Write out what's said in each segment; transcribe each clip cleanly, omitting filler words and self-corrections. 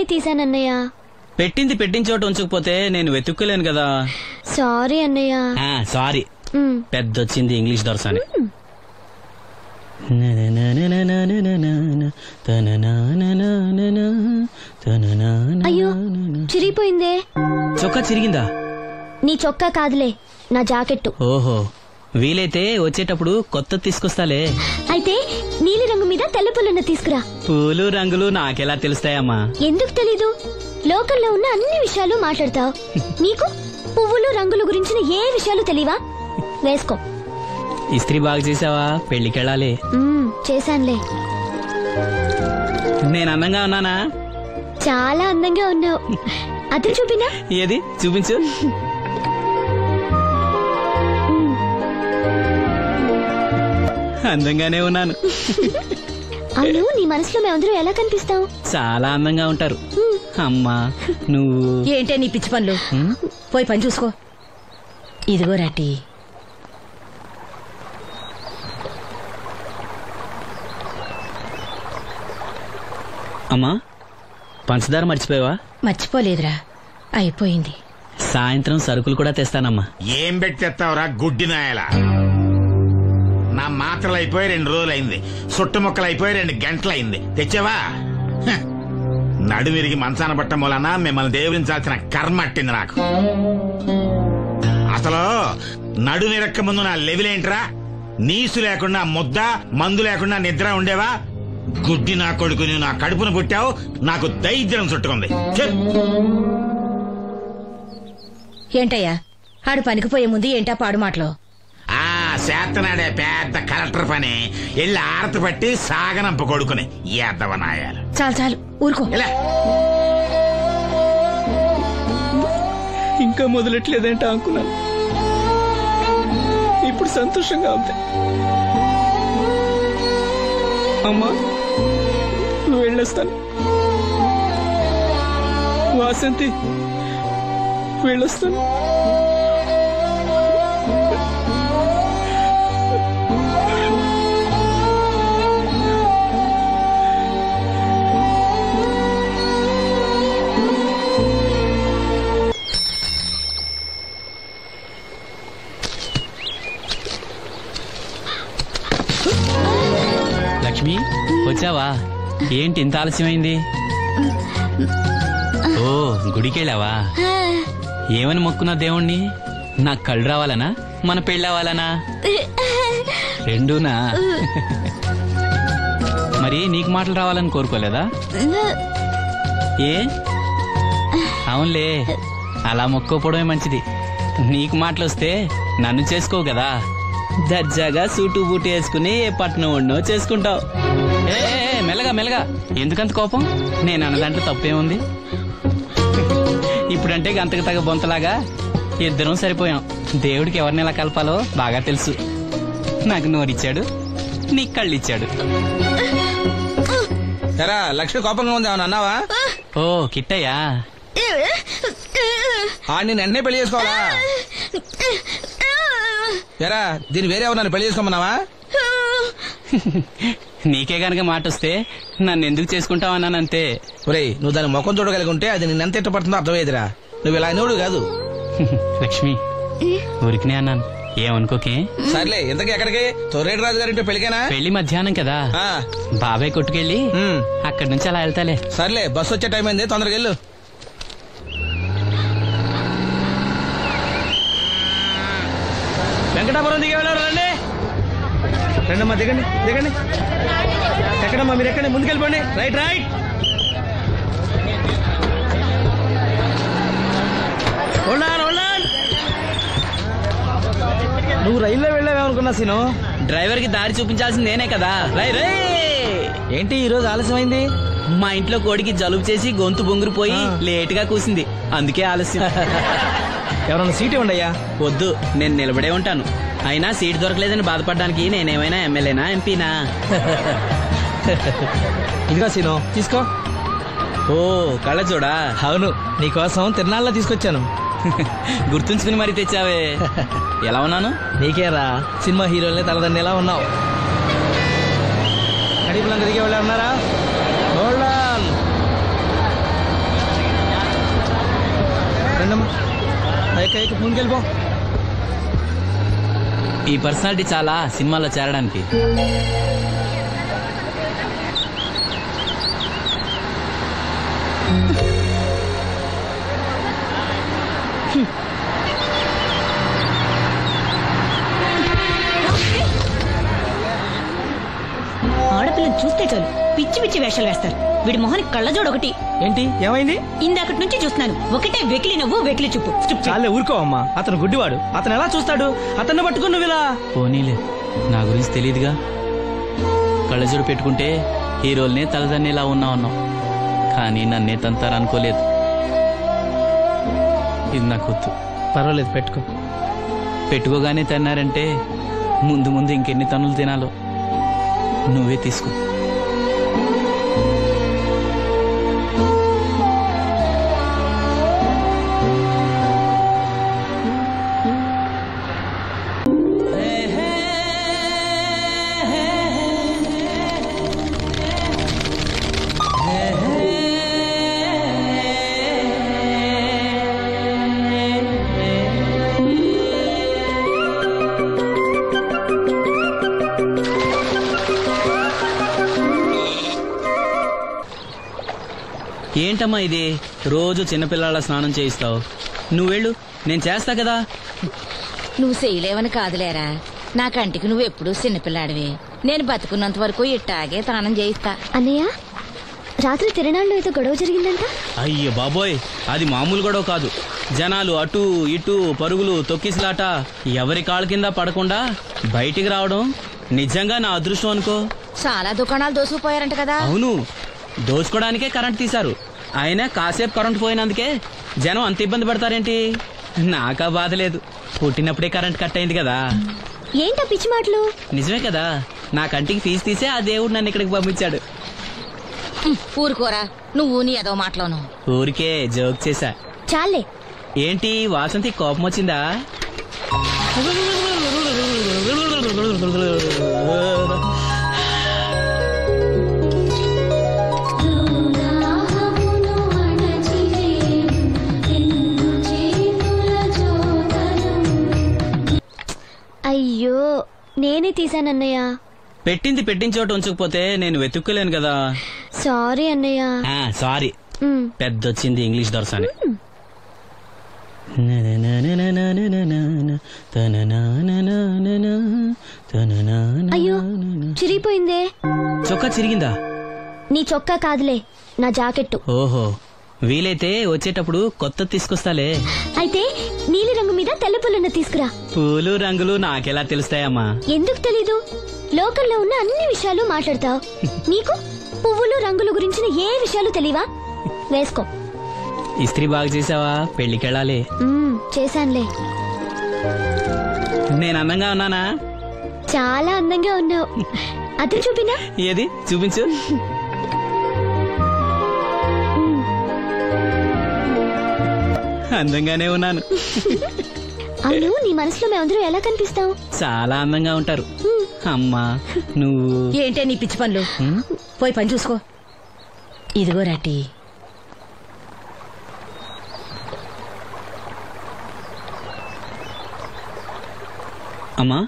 నేనే తీసానన్నయ్య. పెట్టింది పెట్టిన చోట ఉంచకపోతే నేను వెతుక్కోలేను కదా. సారీ అన్నయ్య. సారీ. పెద్దొచ్చింది ఇంగ్లీష్ దొరసాని. అయ్యో చిరిగిపోయిందే. చొక్కా చిరిగిందా? నీ చొక్కా కాదులే, నా జాకెట్టు. ఓహో, వీలైతే వచ్చేటప్పుడు కొత్త తీసుకొస్తాలే. అయితే నీలి రంగు మీద తెల్ల పుల్లన్న తీసుకురా. పూలు రంగులు నాకెలా తెలుస్తాయమ్మా? ఎందుకు తెలీదు? లోకల్లో ఉన్న అన్ని విషయాలు మాట్లాడతావు. నీకు పువ్వులు రంగులు గురించిన ఏ విషయాలు తెలియవా? వేసుకో. ఇస్త్రీ బాగా చేసావా? పెళ్లికెళ్ళాలి. చేశానులే. నేను అందంగా ఉన్నానా? చాలా అందంగా ఉన్నావు. అది చూపినా? ఏది చూపించు. అందంగానే ఉన్నాను. అవును, నీ మనసులో మేమందరం ఎలా కనిపిస్తాం? చాలా అందంగా ఉంటారు. అమ్మా నువ్వు ఏంటే నీ పిచ్చి పనులు? పోయి పని చూసుకో. ఇదిగో రాటి. అమ్మా పంచదార మర్చిపోయావా? మర్చిపోలేదురా, అయిపోయింది. సాయంత్రం సరుకులు కూడా తెస్తానమ్మా. ఏం పెట్టి తెస్తావురా గుడ్డి నాయలా? నా మాత్రలు అయిపోయి 2 రోజులైంది, సుట్టుముక్కలు అయిపోయి 2 గంటలైంది. తెచ్చావా? నడుమిరిగి మంచాన పట్టం వలన మిమ్మల్ని దేవురించాల్సిన కర్మ అట్టింది నాకు. అసలు నడుమిరక్క ముందు నా లెవెలేంట్రా? నీసు లేకుండా ముద్ద, మందు లేకుండా నిద్ర ఉండేవా? గుడ్డి నా కొడుకుని నా కడుపును పుట్టావు, నాకు దైద్యం చుట్టుకుంది. ఏంటయ్యా ఆడు పనికిపోయే ముందు ఏంటా పాడు మాటలో? చేతనాడే పెద్ద కలెక్టర్ పని. ఎల్లి ఆరతి పట్టి సాగనంప కొడుకుని ఎద్దవనాయాలు. చాలు చాలు ఊరుకో. ఇంకా మొదలెట్లేదేంటా అనుకున్నాను. ఇప్పుడు సంతోషంగా ఉంది. అమ్మా నువ్వు వెళ్ళొస్తాను. వాసంతి వెళ్ళొస్తాను. లక్ష్మి వచ్చావా? ఏంటి ఇంత ఆలస్యమైంది? ఓ గుడికెళ్ళావా? ఏమని మొక్కున్నా దేవుణ్ణి? నాకు కళ్ళు రావాలనా, మన పెళ్ళవాలనా? రెండూనా? మరి నీకు మాటలు రావాలని కోరుకోలేదా? ఏ అవునులే, అలా మొక్కోపోవడమే మంచిది. నీకు మాటలు వస్తే నన్ను చేసుకోవు కదా. దర్జాగా సూటు బూటు వేసుకుని ఏ పట్నం ఉండో చేసుకుంటావు. ఏ మెల్లగా మెల్లగా, ఎందుకంత కోపం? నేను అన్నదాంట్లో తప్పేముంది? ఇప్పుడంటే గంతకు తగ్గ బొంతలాగా ఇద్దరం సరిపోయాం. దేవుడికి ఎవరిని ఎలా కలపాలో బాగా తెలుసు. నాకు నోరిచ్చాడు, నీకు కళ్ళు ఇచ్చాడు. లక్ష్మి కోపంగా ఉంది ఏమన్నా అన్నావా? ఓ కిట్టయ్యా, నేను వెంటనే పెళ్లి చేసుకోవాలా? ఎరా దీన్ని వేరే ఎవరు పెళ్లి చేసుకోమన్నావా? నీకే గనక మాట వస్తే నన్ను ఎందుకు చేసుకుంటావన్నానంతే. ఒరేయ్ నువ్వు దాని ముఖం చూడగలిగి ఉంటే అది నిన్నెంత ఇష్టపడుతుందో అర్థమయ్యేదిరా. నువ్వు ఇలా అనేవాడు కాదు. లక్ష్మి ఊరికినే అన్నాను, ఏమనుకోకే. సర్లే ఇంతకీ ఎక్కడికి? తొర్రేటి రాజు గారింటే పెళ్లికేనా? పెళ్లి మధ్యాహ్నం కదా, బాబాయ్ కొట్టుకెళ్ళి అక్కడి నుంచి అలా వెళ్తాలే. సర్లే బస్సు వచ్చే టైం అయింది, తొందరగా వెళ్ళు. వెంకటాపురం దిగే వెళ్ళారు. రండి రండమ్మా, దిగండి దిగండి. ఎక్కడమ్మా మీరు? ఎక్కండి, ముందుకెళ్ళిపోండి. Right right. నువ్వు రైల్లో వెళ్ళావేమనుకున్నా సీను. డ్రైవర్ కి దారి చూపించాల్సింది నేనే కదా. ఏంటి ఈ రోజు ఆలస్యమైంది? మా ఇంట్లో కోడికి జలుబు చేసి గొంతు బొంగురుపోయి లేటుగా కూసింది, అందుకే ఆలస్యం. ఎవరన్నా సీట్ ఇవ్వండి అయ్యా. వద్దు, నేను నిలబడే ఉంటాను. అయినా సీట్ దొరకలేదని బాధపడడానికి నేనేమైనా ఎమ్మెల్యేనా ఎంపీనా? ఇదిగో సీను తీసుకో. ఓ కళ్ళ చూడా. అవును, నీకోసం తిరునాళ్ళ తీసుకొచ్చాను. గుర్తుంచుకుని మరి తెచ్చావే. ఎలా ఉన్నాను? నీకేరా, సినిమా హీరోలనే తలదండి ఎలా ఉన్నావు. కడిపులంక దిగే వాళ్ళు ఉన్నారా? రండమ్మా ముందుకెళ్ళిపో. ఈ పర్సనాలిటీ చాలా సినిమాలో చేరడానికి. ఆడపిల్లని చూస్తే చాలు పిచ్చి పిచ్చి వేషాలు వేస్తారు. వీడి మొహానికి కళ్ళజోడు ఒకటి. ఏంటి ఏమైంది? ఇందాకటి నుంచి చూస్తున్నాను, ఒకటే వెకిలి నవ్వు వెకిలి చూపు. చాలే ఊరుకో అమ్మా, అతను గుడ్డివాడు. అతను ఎలా చూస్తాడు? అతన్ని పట్టుకుని నువ్వు ఇలా. పోనీలే, నా గురించి తెలియదుగా. కళ్ళజోడు పెట్టుకుంటే హీరోల్నే తలదన్నేలా ఉన్నావు, కానీ నన్నే తంతారనుకోలేదు. ఇది నాకు వద్దు. పర్వాలేదు, పెట్టుకో. పెట్టుకోగానే తిన్నారంటే ముందు ముందు ఇంకెన్ని తన్నులు తినాలో నువ్వే తీసుకో. ఏంటమ్మా ఇది? రోజు చిన్నపిల్లల స్నానం చేయిస్తావు. నువ్వెళ్ళు, నేను చేస్తా కదా. నువ్వు చేయలేవని కాదులేరా, నా కంటికి నువ్వు ఎప్పుడూ చిన్నపిల్లాడివి. నేను బతుకున్నంత వరకు ఇట్టాగే తానం చేయిస్తా. అన్నయ్య, రాత్రి తిరణాల్లో ఏదో గొడవ జరిగిందంట. అయ్యో బాబోయ్, అది మామూలు గొడవ కాదు. జనాలు అటు ఇటు పరుగులు, తొక్కిసలాట. ఎవరి కాళ్ళ కింద పడకుండా బయటికి రావడం నిజంగా నా అదృష్టం అనుకో. చాలా దుకాణాలు దోసుకుపోయారంట కదా. అవును, దోచుకోవడానికే కరెంట్ తీశారు. అయినా కాసేపు కరెంట్ పోయినందుకే జనం అంత ఇబ్బంది పడతారేంటి? నాకా బాధ లేదు, పుట్టినప్పుడే కరెంట్ కట్ అయింది కదా. ఏంటా పిచ్చి మాటలు? నిజమే కదా, నా కంటికి ఫీజు తీసే ఆ దేవుడు నన్ను ఇక్కడికి పంపించాడు. ఊరుకోరా, నువ్వు నీ ఏదో మాటలోను. ఊరికే జోక్ చేశా. చాలే. ఏంటి వాసంతి, కోపం వచ్చిందా? అయ్యో, నేనే తీసానన్నయ్య. పెట్టింది పెట్టిన చోట ఉంచకపోతే నేను వెతుక్కోలేను కదా. సారీ అన్నయ్య. సారీ. పెద్దొచ్చింది ఇంగ్లీష్ దొరసాని. అయ్యో, చిరిగిపోయిందే. చొక్కా చిరిగిందా? నీ చొక్కా కాదులే, నా జాకెట్టు. ఓహో, వీలైతే వచ్చేటప్పుడు కొత్త తీసుకొస్తాలే. అయితే నీలి రంగు మీద తెల్ల పుల్లన్న తీసుకురా. పూలు రంగులు నాకెలా తెలుస్తాయమ్మా? ఎందుకు తెలీదు? లోకల్లో ఉన్న అన్ని విషయాలు మాట్లాడతావు. నీకు పువ్వులు రంగుల గురించిన ఏ విషయాలు తెలియవా? వేసుకో. ఇస్త్రీ బాగా చేసావా? పెళ్లికెళ్ళాలి. చేశానులే. నేను అందంగా ఉన్నానా? చాలా అందంగా ఉన్నావు. అది చూపినా? ఏది చూపించు. అందంగానే ఉన్నాను. అవును, నీ మనసులో మేమందరూ ఎలా కనిపిస్తావు? చాలా అందంగా ఉంటారు. అమ్మా నువ్వు. ఏంటే నీ పిచ్చి పనులు? పోయి పని చూసుకో. ఇదిగో రాటి. అమ్మా,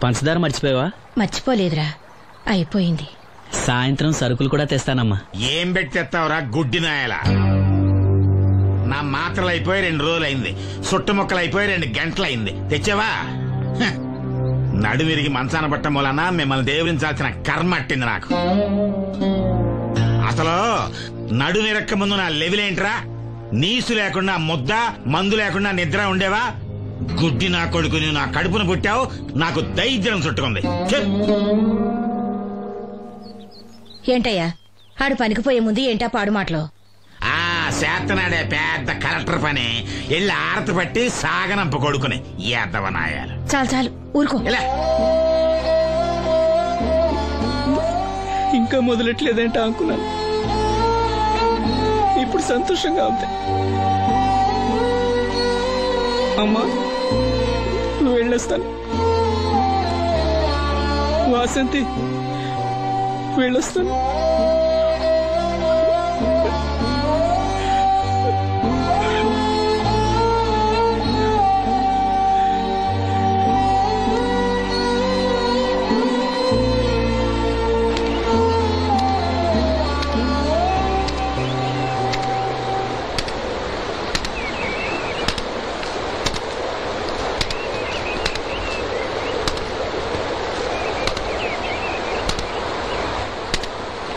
పంచదార మర్చిపోయావా? మర్చిపోలేదురా, అయిపోయింది. సాయంత్రం సరుకులు కూడా తెస్తానమ్మా. ఏం పెట్టి తెస్తావురా గుడ్డి నాయలా? నా మాత్రలు అయిపోయి 2 రోజులైంది, సుట్టుముక్కలు అయిపోయి 2 గంటలైంది. తెచ్చావా? నడుమిరిగి మంచాన పట్ట మూలన మిమ్మల్ని దేవుడించాల్సిన కర్మ అట్టింది నాకు. అసలు నడుమిరక్క ముందు నా లెవెలేంట్రా? నీసు లేకుండా ముద్ద, మందు లేకుండా నిద్ర ఉండేవా? గుడ్డి నా కొడుకుని నా కడుపును పుట్టావు, నాకు దైద్యం చుట్టుకుంది. ఏంటయ్యా ఆడు పనికి పోయే ముందు ఏంటా పాడు మాటలు? చేతనాడే పెద్ద కలెక్టర్ పని. ఎల్లి ఆరతి పట్టి సాగనంప కొడుకుని ఎద్దవనాయాలు. చాలు చాలు, ఊరుకో. ఇంకా మొదలెట్లేదంటే అనుకున్నాను. ఇప్పుడు సంతోషంగా ఉంది. అమ్మా, నువ్వు వెళ్ళొస్తాను. వాసంతి, వెళ్ళొస్తాను.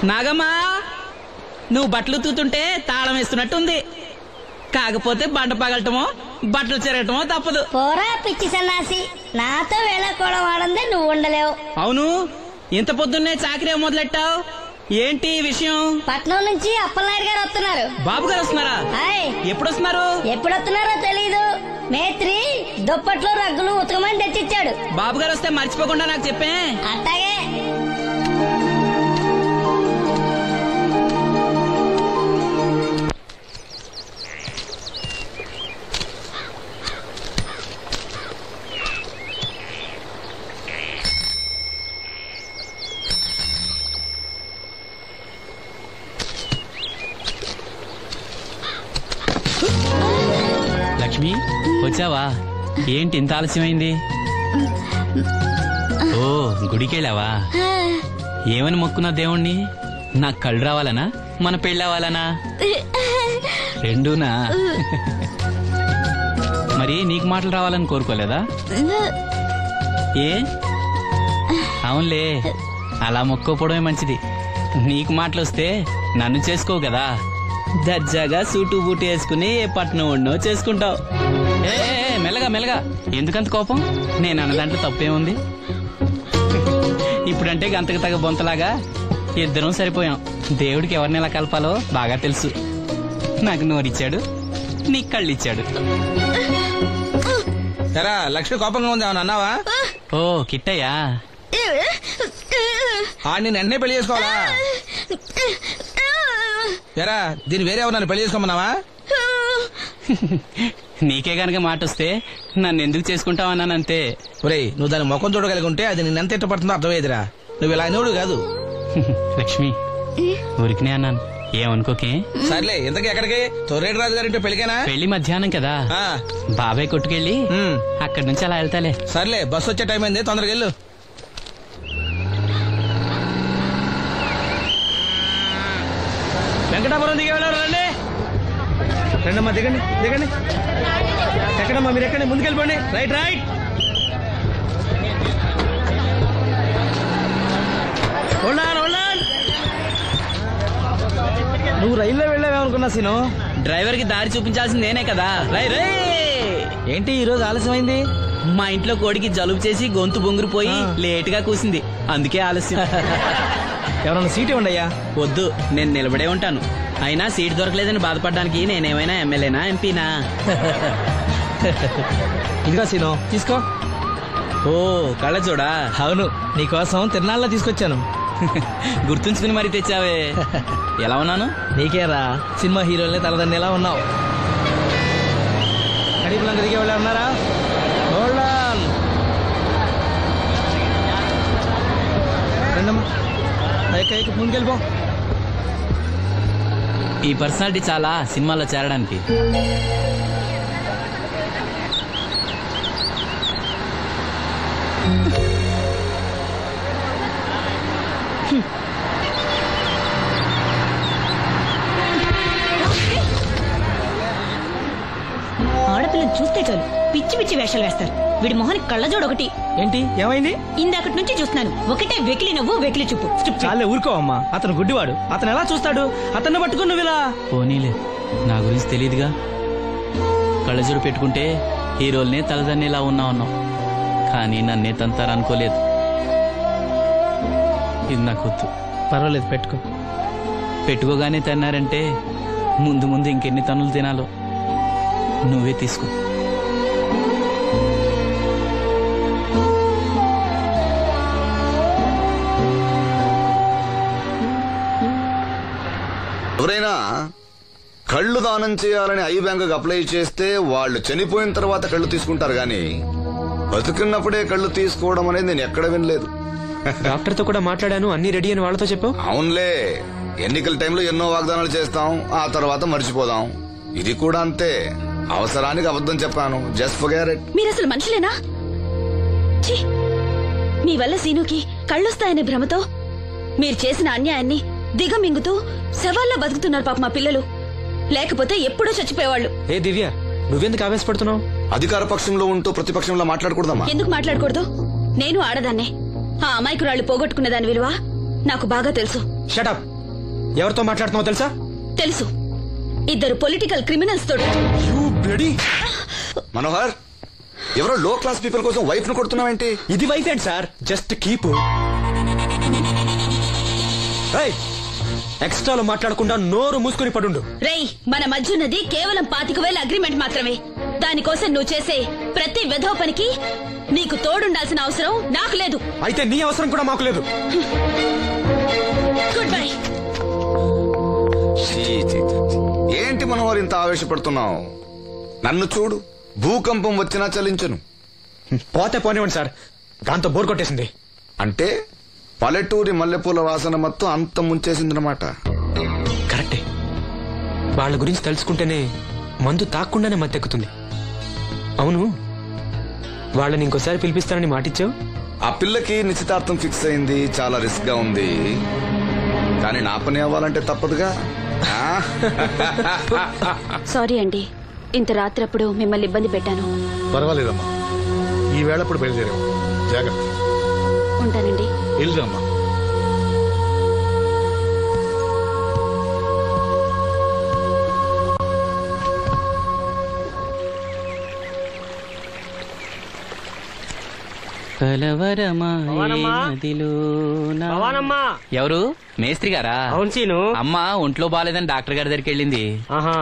నాగమ్మా, నువ్వు బట్టలు తూతుంటే తాళం వేస్తున్నట్టుంది. కాకపోతే బండ పగలటమో బట్టలు చెరగటమో తప్పదు. పోరా పిచ్చి సన్నాసి, నాతో వేళకోవడం వాడందే నువ్వు ఉండలేవు. అవును, ఇంత పొద్దున్నే చాకరీ మొదలెట్టావు, ఏంటి విషయం? పట్నం నుంచి అప్పలనాయుడు గారు వస్తున్నారు. బాబు గారు వస్తున్నారా? ఎప్పుడు వస్తున్నారు? ఎప్పుడు వస్తున్నారో తెలీదు. మేత్రి దుప్పట్లు రగ్గులు ఉతకమని తెచ్చిచ్చాడు. బాబు గారు వస్తే మర్చిపోకుండా నాకు చెప్పే. అట్టాగే. లక్ష్మి, వచ్చావా? ఏంటి ఇంత ఆలస్యమైంది? ఓ, గుడికెళ్ళావా? ఏమని మొక్కున్నా దేవుణ్ణి? నాకు కళ్ళు రావాలనా, మన పెళ్ళవాలనా? రెండూనా? మరి నీకు మాటలు రావాలని కోరుకోలేదా? ఏ? అవునులే, అలా మొక్కోపోవడమే మంచిది. నీకు మాటలు వస్తే నన్ను చేసుకోవు కదా. దర్జాగా సూటు బూటు వేసుకుని ఏ పట్నం ఉండో చేసుకుంటావు. ఏ మెల్లగా మెల్లగా, ఎందుకంత కోపం? నేను అన్నదాంట్లో తప్పేముంది? ఇప్పుడంటే గంతకు తగ్గ బొంతలాగా ఇద్దరం సరిపోయాం. దేవుడికి ఎవరిని ఎలా కలపాలో బాగా తెలుసు. నాకు నోరిచ్చాడు, నీకు కళ్ళు ఇచ్చాడు. లక్ష్మి కోపంగా ఉంది, ఏమన్నా అన్నావా? ఓ కిట్టయ్యా, నేను వెంటనే పెళ్లి చేసుకోవాలా? ఎరా, దీని వేరే ఎవరు పెళ్లి చేసుకోమన్నావా? నీకే గనక మాట వస్తే నన్ను ఎందుకు చేసుకుంటావన్నానంతే. ఒరేయ్, నువ్వు దాని ముఖం చూడగలిగి ఉంటే అది నేను ఎంత ఇష్టపడుతుందో అర్థమయ్యేదిరా. నువ్వు ఇలా అయినోడు కాదు. లక్ష్మి, ఊరికినే అన్నాను, ఏమనుకోకే. సర్లే, ఇంతకీ ఎక్కడికి? తొర్రేటి రాజు గారింటే పెళ్లికేనా? పెళ్లి మధ్యాహ్నం కదా, బాబాయ్ కొట్టుకెళ్ళి అక్కడి నుంచి అలా వెళ్తాలే. సర్లే, బస్సు వచ్చే టైం అయింది, తొందరగా వెళ్ళు. వెంకటాపురం దిగే వెళ్ళారు. రండి రండమ్మా, దిగండి దిగండి. ఎక్కడమ్మా మీరు? ఎక్కడి ముందుకెళ్ళిపోండి. Right right. నువ్వు రైల్లో వెళ్ళావేమనుకున్నా సీను. డ్రైవర్ కి దారి చూపించాల్సింది నేనే కదా. రై రే. ఏంటి ఈ రోజు ఆలస్యమైంది? మా ఇంట్లో కోడికి జలుబు చేసి గొంతు బొంగురుపోయి లేట్ గా కూసింది, అందుకే ఆలస్యం. ఎవరన్నా సీట్ ఇవ్వండి అయ్యా. వద్దు, నేను నిలబడే ఉంటాను. అయినా సీట్ దొరకలేదని బాధపడడానికి నేనేమైనా ఎమ్మెల్యేనా, ఎంపీనా? ఇదిగో సీను, తీసుకో. ఓ, కళ్ళ చూడా? అవును, నీకోసం తిరునాళ్ళ తీసుకొచ్చాను. గుర్తుంచుకుని మరి తెచ్చావే. ఎలా ఉన్నాను? నీకేరా, సినిమా హీరోలనే తలదండి ఎలా ఉన్నావు. కడిపులంక దిగే వాళ్ళు ఉన్నారా? రండమ్మా, ముందుకెళ్ళిపో. ఈ పర్సనాలిటీ చాలా సినిమాలో చేరడానికి. ఆడపిల్లని చూస్తే చాలు పిచ్చి పిచ్చి వేషాలు వేస్తారు. వీడి మొహానికి కళ్ళజోడు ఒకటి. ఏంటి ఏమైంది? ఇందాకటి నుంచి చూస్తున్నాను, ఒకటే వెకిలి నవ్వు వెకిలి చూపు. చాలే ఊరుకో అమ్మా, అతను గుడ్డివాడు. అతను ఎలా చూస్తాడు? అతన్ని పట్టుకుని నువ్వు ఇలా. పోనీలే, నా గురించి తెలియదుగా. కళ్ళజోడు పెట్టుకుంటే హీరోల్నే తలదన్నేలా ఉన్నావు, కానీ నన్నే తంతారనుకోలేదు. ఇది నాకు వద్దు. పర్వాలేదు, పెట్టుకో. పెట్టుకోగానే తిన్నారంటే ముందు ముందు ఇంకెన్ని తన్నులు తినాలో నువ్వే తీసుకో. ఎవరైనా కళ్ళు దానం చేయాలని ఐ బ్యాంకుకి అప్లై చేస్తే వాళ్ళు చనిపోయిన తర్వాత కళ్ళు తీసుకుంటారు గాని బతుకున్నప్పుడే కళ్ళు తీసుకోవడం అనేది నేను ఎక్కడ వినలేదు. డాక్టర్ తో కూడా మాట్లాడాను, అన్ని రెడీ అని వాళ్ళతో చెప్పావు. అవునులే, ఎన్నికల టైంలో ఎన్నో వాగ్దానాలు చేస్తాం, ఆ తర్వాత మర్చిపోదాం. ఇది కూడా అంతే, అవసరానికి అబద్ధం చెప్పాను. Just forget it. మీరు అసలు మనుషులేనా? మీ వల్ల సీనుకి కళ్ళొస్తాయనే భ్రమతో మీరు చేసిన అన్యాయాన్ని దిగమింగుతూ శవాల్లో బతుకుతున్నారు పాప మా పిల్లలు. లేకపోతే ఎప్పుడూ చచ్చిపోయేవాళ్ళు. ఏ దివ్య, నువ్వెందుకు ఆవేశపడుతున్నావు? అధికార పక్షంలో ఉంటూ ప్రతిపక్షంలో మాట్లాడకూడదమ్మా. ఎందుకు మాట్లాడకూడదు? నేను ఆడదాన్నే. ఆ అమాయకురాళ్ళు పోగొట్టుకున్న దాని విలువ నాకు బాగా తెలుసు. షటప్, ఎవరితో మాట్లాడుతున్నావు తెలుసా? తెలుసు, ఇద్దరు పొలిటికల్ క్రిమినల్స్ తోడు. మనోహర్, ఎవరో లో క్లాస్ పీపుల్ కోసం వైఫ్ ను కొడుతున్నావేంటి? ఇది వైఫ్ ఏంటి సార్, జస్ట్ కీప్. ఎక్స్ట్రాలో మాట్లాడకుండా నోరు మూసుకుని పడుండు. రేయ్, మన మధ్య ఉన్నది కేవలం 25,000 అగ్రిమెంట్ మాత్రమే. దానికోసం నువ్వు చేసే ప్రతి వెధవ పనికి నీకు తోడుండాల్సిన అవసరం నాకు లేదు. అయితే నీ అవసరం కూడా మాకు లేదు. Good bye. ఏంటి మనోహర్ ఇంత ఆవేశపడుతున్నావు? నన్ను చూడు, భూకంపం వచ్చినా చలించను. పోతే పోనివ్వండి సార్, దాంతో బోర్ కొట్టేసింది. అంటే పల్లెటూరి మల్లెపూల వాసన మొత్తం అంత ముంచేసిందనమాట. కరెక్టే. వాళ్ళ గురించి తెలుసుకుంటేనే మందు తాక్కుండానే మత్తెక్కుతుంది. అవును, వాళ్ళని ఇంకోసారి పిలిపిస్తానని మాటిచ్చావు. ఆ పిల్లకి నిశ్చితార్థం ఫిక్స్ అయింది. చాలా రిస్క్ గా ఉంది, కానీ నా పని అవ్వాలంటే తప్పదుగా. సారీ అండి, ఇంత రాత్రప్పుడు మిమ్మల్ని ఇబ్బంది పెట్టాను. పర్వాలేదమ్మా, ఈ వేళప్పుడు బయలుదేరావు. జాగ్రత్త. ఉంటానండి. వెళ్దామా. ఎవరు? మేస్త్రి గారా? అవును సీను. అమ్మ ఒంట్లో బాగాలేదని డాక్టర్ గారి దగ్గరికి వెళ్ళింది. ఆహా,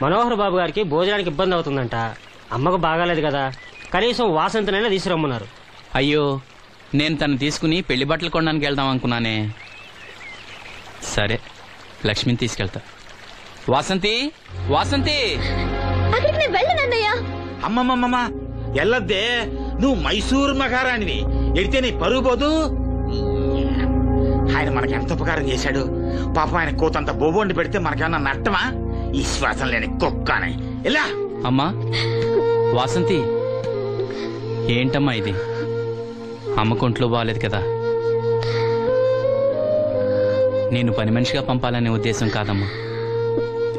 మనోహర్ బాబు గారికి భోజనానికి ఇబ్బంది అవుతుందంట. అమ్మకు బాగాలేదు కదా, కనీసం వాసంతనైనా తీసుకురమ్మన్నారు. అయ్యో, నేను తను తీసుకుని పెళ్లి బట్టలు కొనడానికి వెళ్దాం అనుకున్నానే. సరే, లక్ష్మిని తీసుకెళ్తా. వాసంతి, వాసంతి. అక్కడికి నేను వెళ్ళనన్నయ్యా. అమ్మమ్మమ్మ ఎల్లద్దే, నువ్వు మైసూరు మహారాణివి. ఎడితే నీ పరుగు పోదు. ఆయన మనకి ఎంత ఉపకారం చేశాడు. పాపం ఆయన కోతంత బోబోండి పెడితే మనకేమన్నా నట్టమా? ఈ శ్వాసం లేని కుక్కనే. ఎలా అమ్మా? వాసంతి, ఏంటమ్మా ఇది? అమ్మకొంట్లో బాగాలేదు కదా. నేను పని మనిషిగా పంపాలనే ఉద్దేశం కాదమ్మా.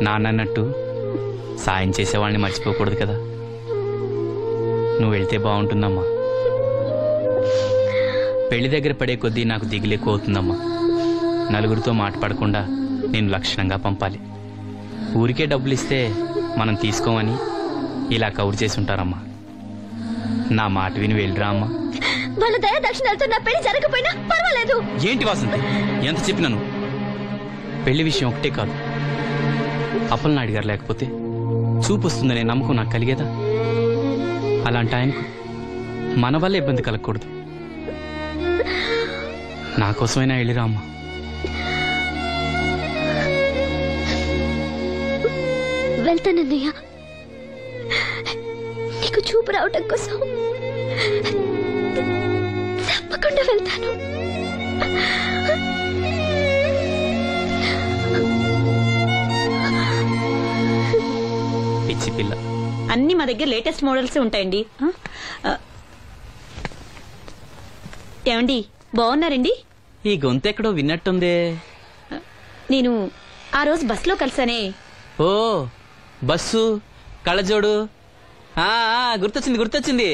నాన్నన్నట్టు సాయం చేసేవాళ్ళని మర్చిపోకూడదు కదా. నువ్వు వెళ్తే బాగుంటుందమ్మా. పెళ్లి దగ్గర పడే కొద్దీ నాకు దిగులు ఎక్కువ అవుతుందమ్మా. నలుగురితో మాట పడకుండా నేను లక్షణంగా పంపాలి. ఊరికే డబ్బులు ఇస్తే మనం తీసుకోమని ఇలా కవర్ చేసి ఉంటారమ్మా. నా మాట విని వెళ్ళిరా అమ్మా. వాళ్ళ దయా దక్షిణాలతో నా పెళ్లి జరగకపోయినా పర్వాలేదు. ఏంటి వాసంతి, ఎంత చెప్పినాను? పెళ్లి విషయం ఒకటే కాదు, అప్పలనాయుడు గారు లేకపోతే చూపు వస్తుందనే నమ్మకం నాకు కలిగేదా? అలాంటి ఆయనకు మన వల్ల ఇబ్బంది కలగకూడదు. నా కోసమైనా వెళ్ళిరా అమ్మా. వెళ్తానన్నయ్య, నీకు చూపు రావటం కోసం తప్పకుండా వెళ్తాను. పిచ్చి పిల్ల. అన్ని మా దగ్గర లేటెస్ట్ మోడల్స్ ఉంటాయండి. ఏమండి, బాగున్నారండి? ఈ గొంతు ఎక్కడో విన్నట్టుందే. నేను ఆ రోజు బస్సులో కలిసానే. ఓ, బస్సు, కళ్ళజోడు. గుర్తొచ్చింది గుర్తొచ్చింది.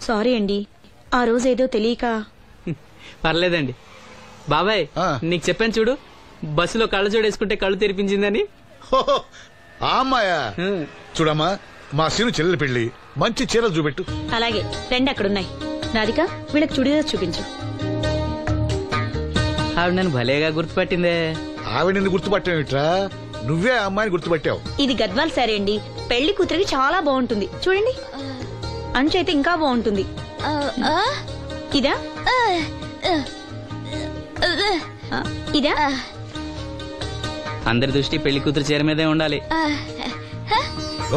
సారీ అండి, ఆ రోజు ఏదో తెలియక. పర్లేదండి బాబాయ్, నీకు చెప్పాను చూడు, బస్సులో కళ్ళజోడు వేసుకుంటే కళ్ళు తెరిపించిందని. ఆ అమ్మాయా? చూడమ్మా, మా సీను చెల్లెలి పెళ్లి, మంచి చీరలు చూపెట్టు. అలాగే, రెండు అక్కడున్నాయి. రాధిక, వీళ్ళకి చుడిదార్ చూపించు. ఆవిడ నన్ను భలేగా గుర్తుపట్టిందే. ఆవిడ నిన్ను గుర్తుపట్టావిట్రా? నువ్వే ఆ అమ్మాయిని గుర్తుపట్టావు. ఇది గద్వాల్ సారీ అండి, పెళ్లి కూతురికి చాలా బాగుంటుంది. చూడండి, అంచు అయితే ఇంకా బాగుంటుంది. ఇదా ఇదా? అందరి దృష్టి పెళ్లి కూతురు చీర మీదే ఉండాలి.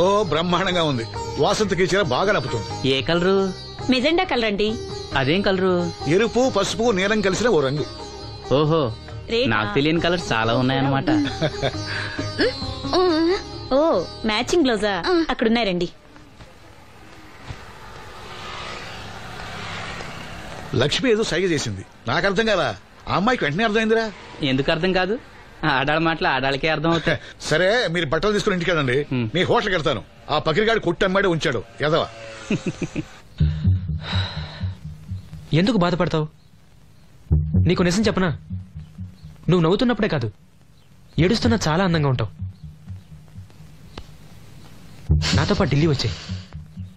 ఓ, బ్రహ్మాండంగా ఉంది. వాసంతకి చీర బాగా నప్పుతుంది. ఏ కలరు? మెజెండా కలర్ అండి. అదేం కలరు? ఎరుపు, పసుపు, నీలం కలిసిన ఓ రంగు. ఓహో, నాకు తెలియని కలర్ చాలా ఉన్నాయన్నమాట. ఓ, మ్యాచింగ్ బ్లౌజా? అక్కడున్నాయి, రండి. లక్ష్మి ఏదో సైగ చేసింది, నాకు అర్థం కదా. ఆ అమ్మాయికి వెంటనే అర్థమైందిరా. ఎందుకు అర్థం కాదు? ఆడాళ్ళ మాటలు ఆడాళ్ళకే అర్థం అవుతాయి. సరే, మీరు బట్టలు తీసుకుని ఇంటికి వెళ్ళండి. నీ హోటల్కి వెళ్తాను. ఆ పకిరిగాడు కొట్టి అమ్మాడే ఉంచాడు ఎదవా. ఎందుకు బాధపడతావు? నీకు నిజం చెప్పనా? నువ్వు నవ్వుతున్నప్పుడే కాదు, ఏడుస్తున్నా చాలా అందంగా ఉంటావు. నాతో పాటు ఢిల్లీ వచ్చాయి,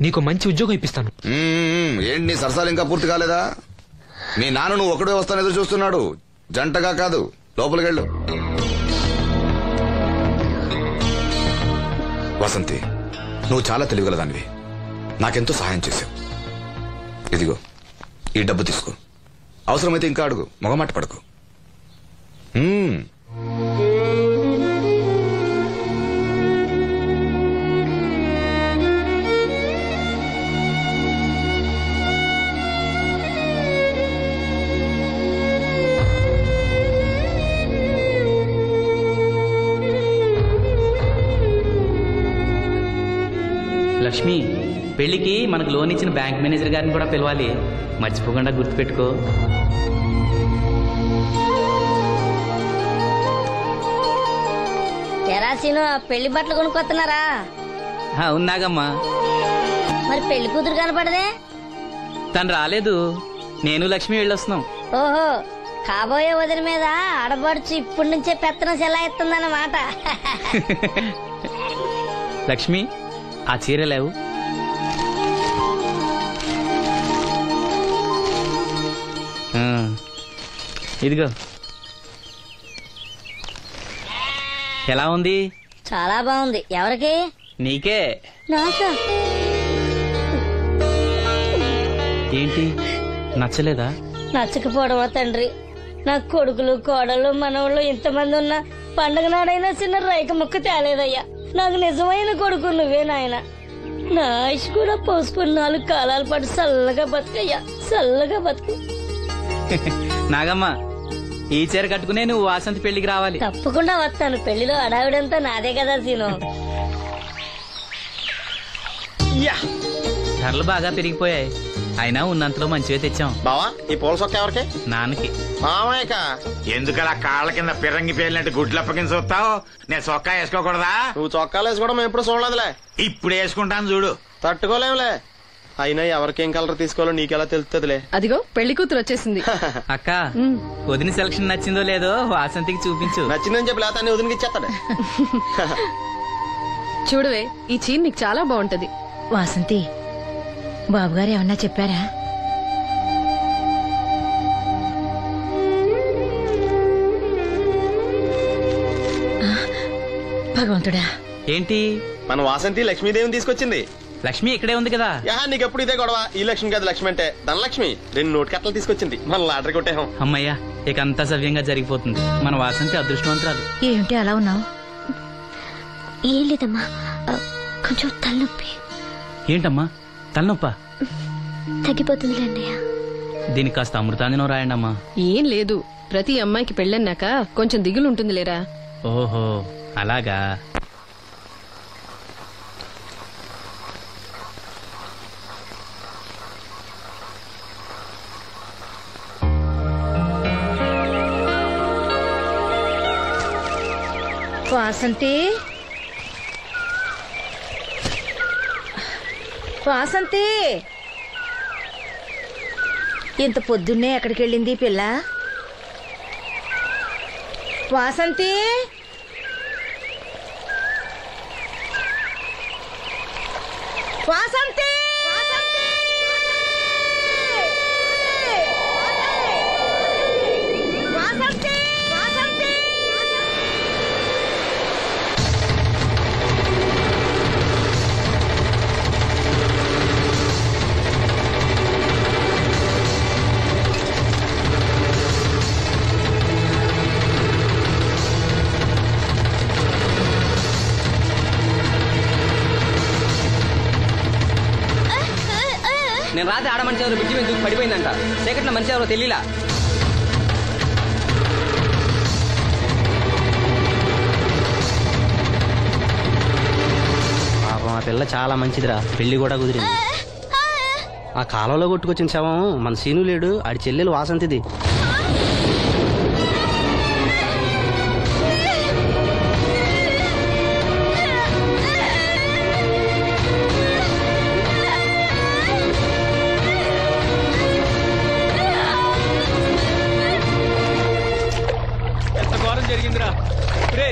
నీకు మంచి ఉద్యోగం ఇప్పిస్తాను. ఏంటి నీ సరసాలు ఇంకా పూర్తి కాలేదా? మీ నాన్న నువ్వు ఒకడే వస్తాను ఎదురు చూస్తున్నాడు, జంటగా కాదు. లోపలికెళ్ళు. వసంతి, నువ్వు చాలా తెలివిగలదానివి, నాకెంతో సహాయం చేశావు. ఇదిగో ఈ డబ్బు తీసుకో, అవసరమైతే ఇంకా అడుగు, మొగమాట పడకు. లక్ష్మి, పెళ్లికి మనకు లోన్ ఇచ్చిన బ్యాంక్ మేనేజర్ గారిని కూడా పిలవాలి, మర్చిపోకుండా గుర్తుపెట్టుకో. తెరాసీను పెళ్లి బట్టలు కొనుక్కొస్తున్నారా? ఉన్నాగమ్మా. మరి పెళ్లి కూతురు కనపడదే? తను రాలేదు, నేను లక్ష్మి వెళ్ళొస్తున్నాం. ఓహో, కాబోయే వదిన మీద ఆడబడుచు ఇప్పటి నుంచే పెత్తనం చెలాయిస్తుందన్నమాట. లక్ష్మి, ఆ చీర లేవు. ఇదిగో. ఎలా ఉంది? చాలా బాగుంది. ఎవరికి? నీకే. నాకా? ఏంటి, నచ్చలేదా? నచ్చకపోవడమా తండ్రి? నా కొడుకులు కోడళ్ళు మనవాళ్ళు ఇంతమంది ఉన్నా పండగ నాడైనా చిన్న రైక ముక్క తేలేదయ్యా. నాకు నిజమైన కొడుకు నువ్వే నాయన. నా ఆయుష్ కూడా పోసుకుని 4 కాలాల పాటు చల్లగా బతుకయ్యా, చల్లగా బతుకు. నాగమ్మ, ఈ చీర కట్టుకునే నువ్వు వాసంతి పెళ్లికి రావాలి. తప్పకుండా వస్తాను. పెళ్లిలో అడావిడంతా నాదే కదా సీను. ధరలు బాగా పెరిగిపోయాయి, అయినా ఉన్నంతలో మంచిగా తెచ్చాం. బావా, ఈ పూల సొక్క ఎవరికి? నాన్నకి. ఎందుకలా కాళ్ళ కింద పిరంగి పేలినట్టు గుడ్లప్పకింద చూస్తావు? నేను చొక్కా వేసుకోకూడదా? నువ్వు చొక్కాలు వేసుకోవడం ఎప్పుడు చూడలేదులే. ఇప్పుడు వేసుకుంటాను చూడు. తట్టుకోలేములే. అయినా ఎవరికేం కలర్ తీసుకోవాలో నీకెలా తెలుస్తుందిలే. అదిగో పెళ్లి కూతురు వచ్చేసింది. అక్క, వదిన సెలక్షన్ నచ్చిందో లేదో వాసంతికి చూపించు. నచ్చిందని చెప్పి లేత వదినకి ఇచ్చేస్తాడు. చూడవే, ఈ చీర నీకు చాలా బాగుంటది. వాసంతి, బాబుగారు ఏమన్నా చెప్పారా? భగవంతుడా, ఏంటి? మన వాసంతి లక్ష్మీదేవిని తీసుకొచ్చింది. లక్ష్మి ఇక్కడే ఉంది కదా. నీకెప్పుడు ఇదే గొడవ. ఈ లక్ష్మి కాదు, లక్ష్మి అంటే ధనలక్ష్మి. 2 నోటు కట్టలు తీసుకొచ్చింది. మన లాటరీ కొట్టేహం. అమ్మయ్యా, ఇక అంతా సవ్యంగా జరిగిపోతుంది. మన వాసంతి అదృష్టవంతురాలు. ఏమిటి అలా ఉన్నావు? ఏం లేదమ్మా, కొంచెం తలనొప్పి. ఏంటమ్మా తలనొప్ప? తగ్గిపోతుంది అన్నయ్య. దీనికి కాస్త అమృతాంజనం రాయండి అమ్మా. ఏం లేదు, ప్రతి అమ్మాయికి పెళ్ళన్నాక కొంచెం దిగులు ఉంటుంది లేరా. ఓహో, అలాగా. వాసంతి, వాసంతి, ఇంత పొద్దున్నే ఎక్కడికి వెళ్ళింది పిల్ల? వాసంతి, వాసంతి, వాసంతి, వాసంతి. నేను రాత్రి ఆడ మనిషి ఎవరు బ్రిడ్జి మీద దూకి పడిపోయిందంట. చీకట్లో మనిషి ఎవరో తెలియలా. పాపం ఆ పిల్ల చాలా మంచిదిరా, పెళ్లి కూడా కుదిరింది. ఆ కాలంలో కొట్టుకొచ్చిన శవం మన సీను లేడు, ఆడి చెల్లెలు వాసంతిది. జరిగిందిరా రే,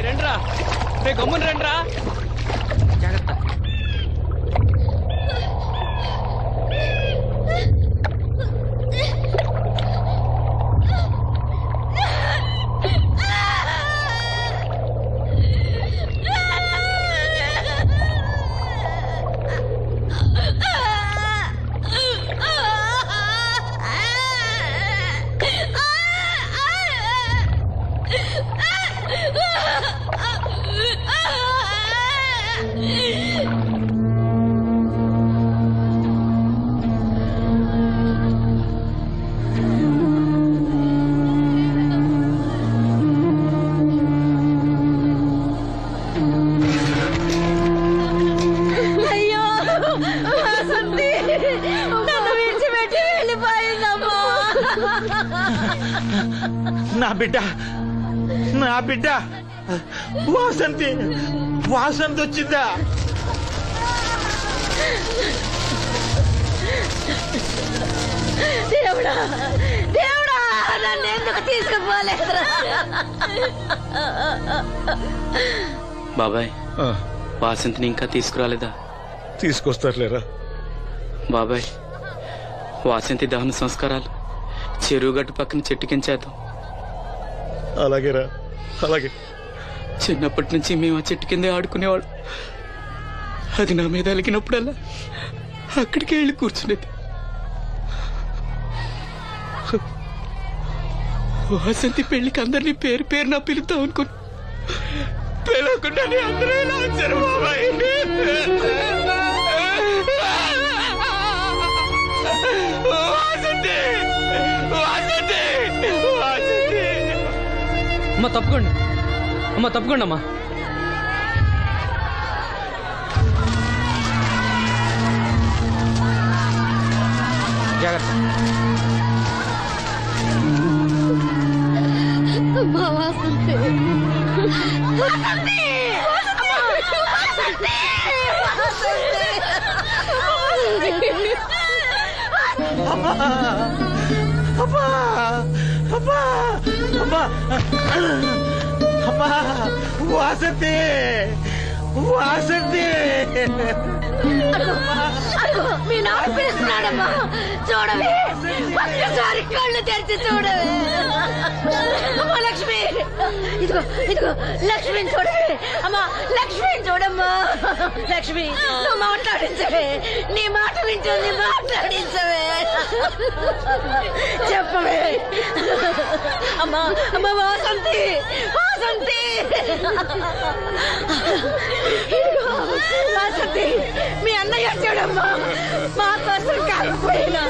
నా బిడ్డ నా బిడ్డ వాసంతి వాసంతి వచ్చిందా? దేవుడా దేవుడా నన్ను ఎందుకు తీసుకుపోలేదురా? బాబాయ్ వాసంతిని ఇంకా తీసుకురాలేదా? తీసుకొస్తారులేరా బాబాయ్. వాసంతి దహన సంస్కారాలు చెరువు గట్టు పక్కన చెట్టు కించేద్దాం. అలాగేరా అలాగే. చిన్నప్పటి నుంచి మేము ఆ చెట్టు కిందే ఆడుకునేవాడు. అది నా మీద అలిగినప్పుడల్లా అక్కడికే వెళ్ళి కూర్చునేది. వాసంతి పెళ్లికి అందరినీ పేరు పేరు నా పిలుద్దాం అనుకుని పిలవకుండానే అందరూ ఇలా వచ్చారు బాబాయ్. వాసంతి వాసంతి వాసంతి. అమ్మ తప్పకుండా అమ్మ తప్పకుండా అమ్మా. జాగ్రత్త. అమ్మా వాసంతి వాసంతి వాసంతి మీ నాన్న పిలుస్తున్నాడమ్మా. చూడవే ఒక్కసారి కళ్ళు తెరిచి చూడవే. అమ్మా లక్ష్మి ఇదిగో ఇదిగో లక్ష్మిని చూడవే. అమ్మా లక్ష్మిని చూడమ్మా. లక్ష్మి నువ్వు మాట్లాడించవే. నీ మాట వింటుంది మాట్లాడించవే. చెప్పవే అమ్మా. అమ్మా వాసంతి వాసంతి వాసంతి మీ అన్నయ్య చూడమ్మా. మా కోసం కాకపోయినా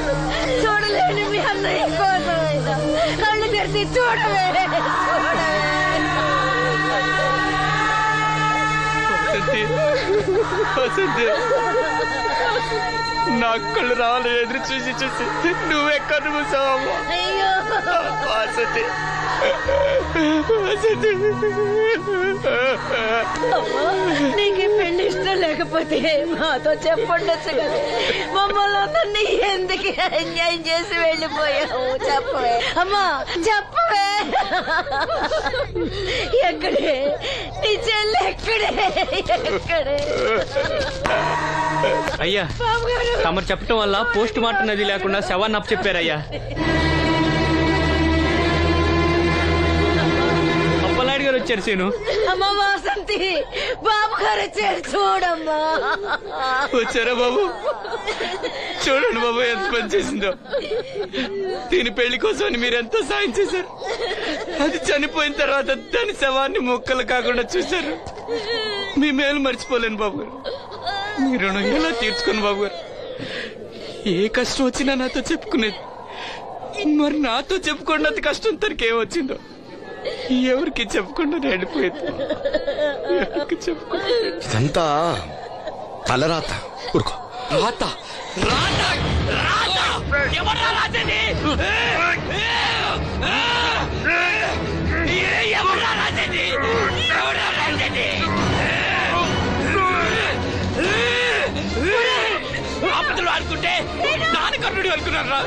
చూడలేని మీ అన్నయ్య కోసమైనా కళ్ళు తెరిచి చూడవే చూడవే. నా కళ్ళు రావాలి ఎదురు చూసి చూసి నువ్వెక్కడ మూసావమ్మా. వాసంతి నీకు పెళ్లి ఇష్టం లేకపోతే మాతో చెప్పండొచ్చు కదా. మమ్మల్ని అందరినీ ఎందుకు ఎంజాయ్ చేసి వెళ్ళిపోయావు చెప్పవే అమ్మా. చెప్పవే ఎక్కడే నీ చెల్లి ఎక్కడే ఎక్కడే? అయ్యా తమరు చెప్పటం వల్ల పోస్ట్ మార్టం నది లేకుండా శవాన్ని అప్పచెప్పారయ్యా. అప్పలనాయుడు గారు వచ్చారు సీను. అమ్మ వాసంతి బాబు గారు వచ్చారు చూడమ్మా. వచ్చారా బాబు? చూడండి బాబు ఎంత పని చేసిందో. దీని పెళ్లి కోసం మీరెంతో సాయం చేశారు. అది చనిపోయిన తర్వాత దాని శవాన్ని మొక్కలు కాకుండా చూశారు. మీ మేలు మర్చిపోలేను బాబు గారు. మీ రుణం ఎలా తీర్చుకోను బాబు గారు. ఏ కష్టం వచ్చినా నాతో చెప్పుకునేది. మరి నాతో చెప్పుకున్నంత కష్టం తనకేమొచ్చిందో ఎవరికి చెప్పకుండా వెళ్ళిపోయేది. ఎవరికి చెప్పకుండా ఇదంతా తలరాత. ఊరుకో. రాత రాత రాత ఎవరా రాజని? ఎవరా రాజని? ఎవరా రాజని? ఆపదలు అనుకుంటే నాన్నకర్ణుడు అనుకున్నారా?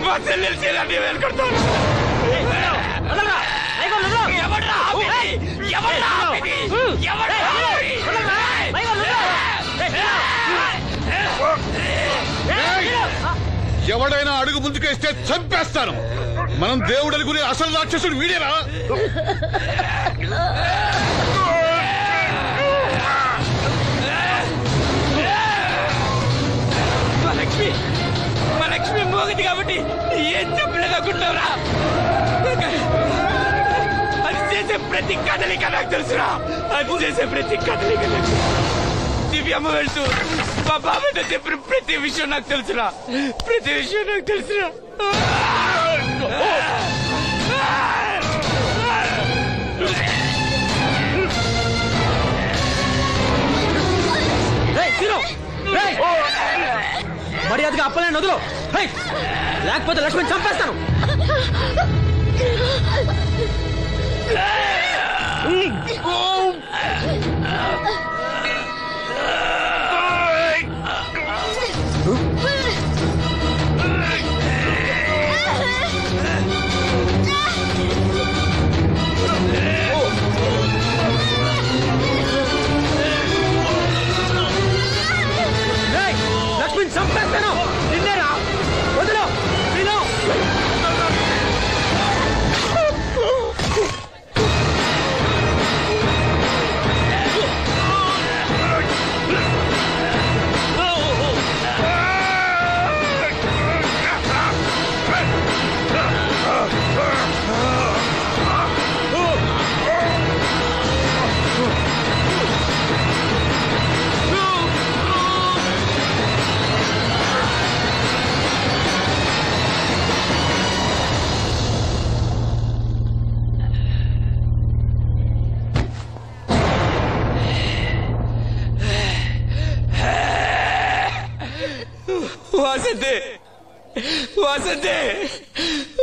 మా చెల్లెలు చేయాలని వెళ్ళుకుంటాను. ఎవడైనా అడుగు ముందుకేస్తే చంపేస్తాను. మనం దేవుడు అనుకునే అసలు రాక్షసుడు వీడేరా? మా లక్ష్మి మోగది కాబట్టి ఏం చెప్పలేదనుకుంటావురా? అది చేసే ప్రతి కదలిక నాకు తెలుసురా. అది చేసే ప్రతి కదలిక దివ్యమ్మ వెళ్తూ మా బాబాయ్తో చెప్పిన ప్రతి విషయం నాకు తెలుసురా. ప్రతి విషయం నాకు తెలుసురా. మర్యాదగా అప్పలనాయుడు వదులు, లేకపోతే లక్ష్మణ్ చంపేస్తాను. లక్ష్మిని చంపేస్తాను నిన్నేరా వదిలో విను వాసంతి వాసంతి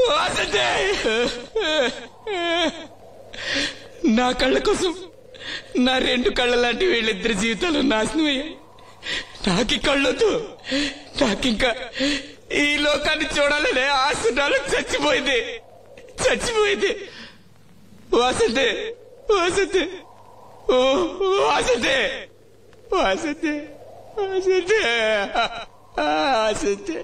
వాసంతి నా కళ్ళ కోసం నా రెండు కళ్ళ లాంటి వీళ్ళిద్దరి జీవితాలు నాశనం అయ్యాయి. నాకి కళ్ళొద్దు, నాకింకా ఈ లోకాన్ని చూడాలనే ఆశ నాలో చచ్చిపోయింది చచ్చిపోయింది. వాసంతి వాసంతి ఓ వాసంతి వాసంతి వాసంతి వాసంతి